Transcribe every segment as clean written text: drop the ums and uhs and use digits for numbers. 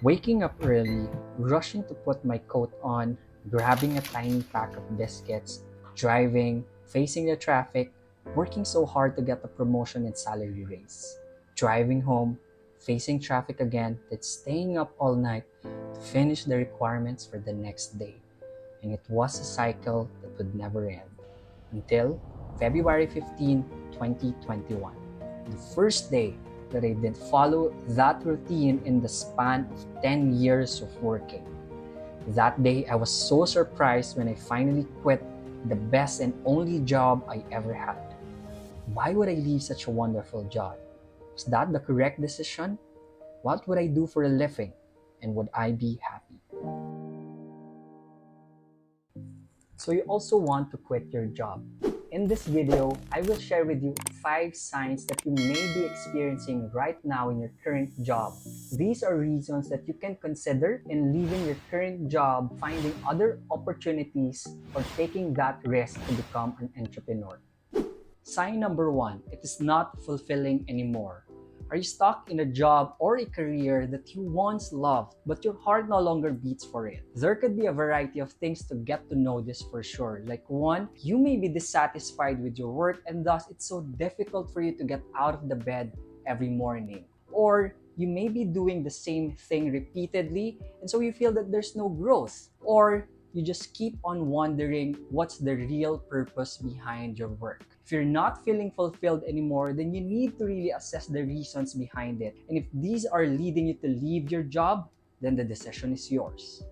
Waking up early, rushing to put my coat on, grabbing a tiny pack of biscuits, driving, facing the traffic, working so hard to get a promotion and salary raise. Driving home, facing traffic again, then staying up all night to finish the requirements for the next day. And it was a cycle that would never end until February 15, 2021, the first day that I did follow that routine in the span of 10 years of working. That day, I was so surprised when I finally quit the best and only job I ever had. Why would I leave such a wonderful job? Was that the correct decision? What would I do for a living? And would I be happy? So you also want to quit your job. In this video, I will share with you 5 signs that you may be experiencing right now in your current job. These are reasons that you can consider in leaving your current job, finding other opportunities, or taking that risk to become an entrepreneur. Sign number 1, it is not fulfilling anymore. Are you stuck in a job or a career that you once loved, but your heart no longer beats for it? There could be a variety of things to get to know this for sure. Like 1, you may be dissatisfied with your work and thus it's so difficult for you to get out of the bed every morning. Or you may be doing the same thing repeatedly and so you feel that there's no growth. Or you just keep on wondering what's the real purpose behind your work. If you're not feeling fulfilled anymore, then you need to really assess the reasons behind it. And if these are leading you to leave your job, then the decision is yours.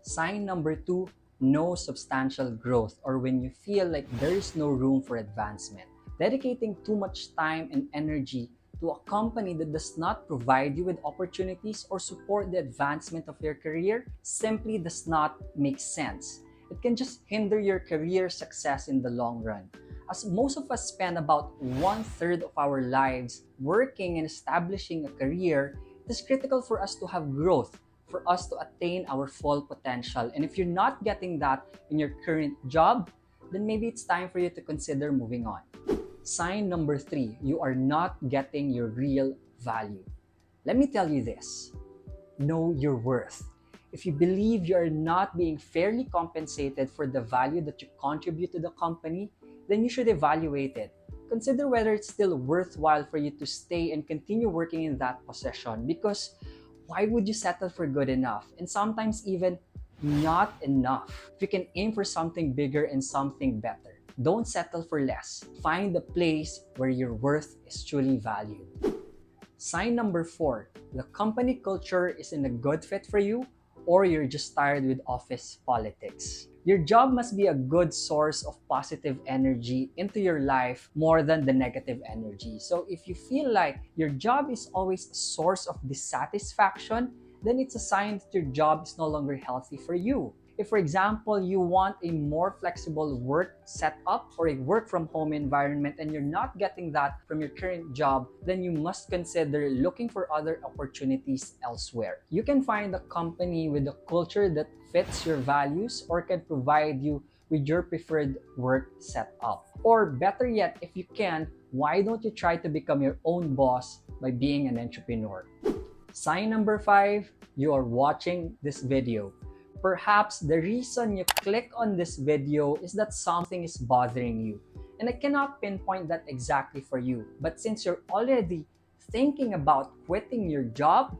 Sign number 2, no substantial growth, or when you feel like there is no room for advancement. Dedicating too much time and energy to a company that does not provide you with opportunities or support the advancement of your career simply does not make sense. It can just hinder your career success in the long run. As most of us spend about 1/3 of our lives working and establishing a career, it is critical for us to have growth, for us to attain our full potential. And if you're not getting that in your current job, then maybe it's time for you to consider moving on. Sign number 3, you are not getting your real value. Let me tell you this, know your worth. If you believe you are not being fairly compensated for the value that you contribute to the company, then you should evaluate it. Consider whether it's still worthwhile for you to stay and continue working in that position, because why would you settle for good enough and sometimes even not enough? If you can aim for something bigger and something better, don't settle for less. Find the place where your worth is truly valued. Sign number 4, the company culture isn't a good fit for you, or you're just tired with office politics. Your job must be a good source of positive energy into your life more than the negative energy. So if you feel like your job is always a source of dissatisfaction, then it's a sign that your job is no longer healthy for you. If, for example, you want a more flexible work setup or a work from home environment and you're not getting that from your current job, then you must consider looking for other opportunities elsewhere. You can find a company with a culture that fits your values or can provide you with your preferred work setup. Or better yet, if you can, why don't you try to become your own boss by being an entrepreneur? Sign number 5, you are watching this video. Perhaps the reason you click on this video is that something is bothering you. And I cannot pinpoint that exactly for you. But since you're already thinking about quitting your job,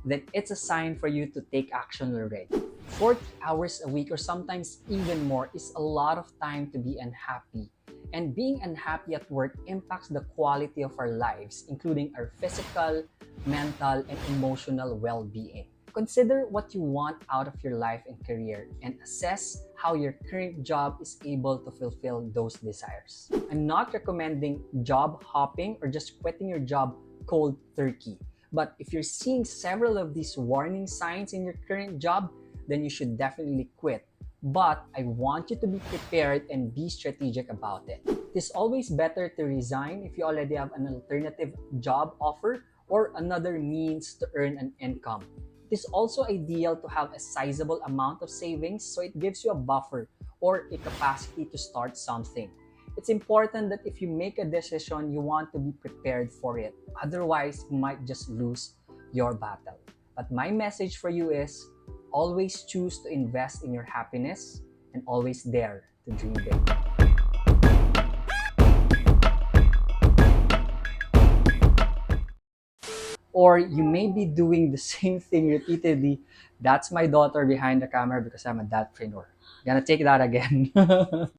then it's a sign for you to take action already. 40 hours a week or sometimes even more is a lot of time to be unhappy. And being unhappy at work impacts the quality of our lives, including our physical, mental, and emotional well-being. Consider what you want out of your life and career and assess how your current job is able to fulfill those desires. I'm not recommending job hopping or just quitting your job cold turkey. But if you're seeing several of these warning signs in your current job, then you should definitely quit. But I want you to be prepared and be strategic about it. It is always better to resign if you already have an alternative job offer or another means to earn an income. It is also ideal to have a sizable amount of savings so it gives you a buffer or a capacity to start something. It's important that if you make a decision, you want to be prepared for it. Otherwise, you might just lose your battle. But my message for you is always choose to invest in your happiness and always dare to dream big. Or you may be doing the same thing repeatedly. That's my daughter behind the camera because I'm a dadpreneur. Gonna take that again.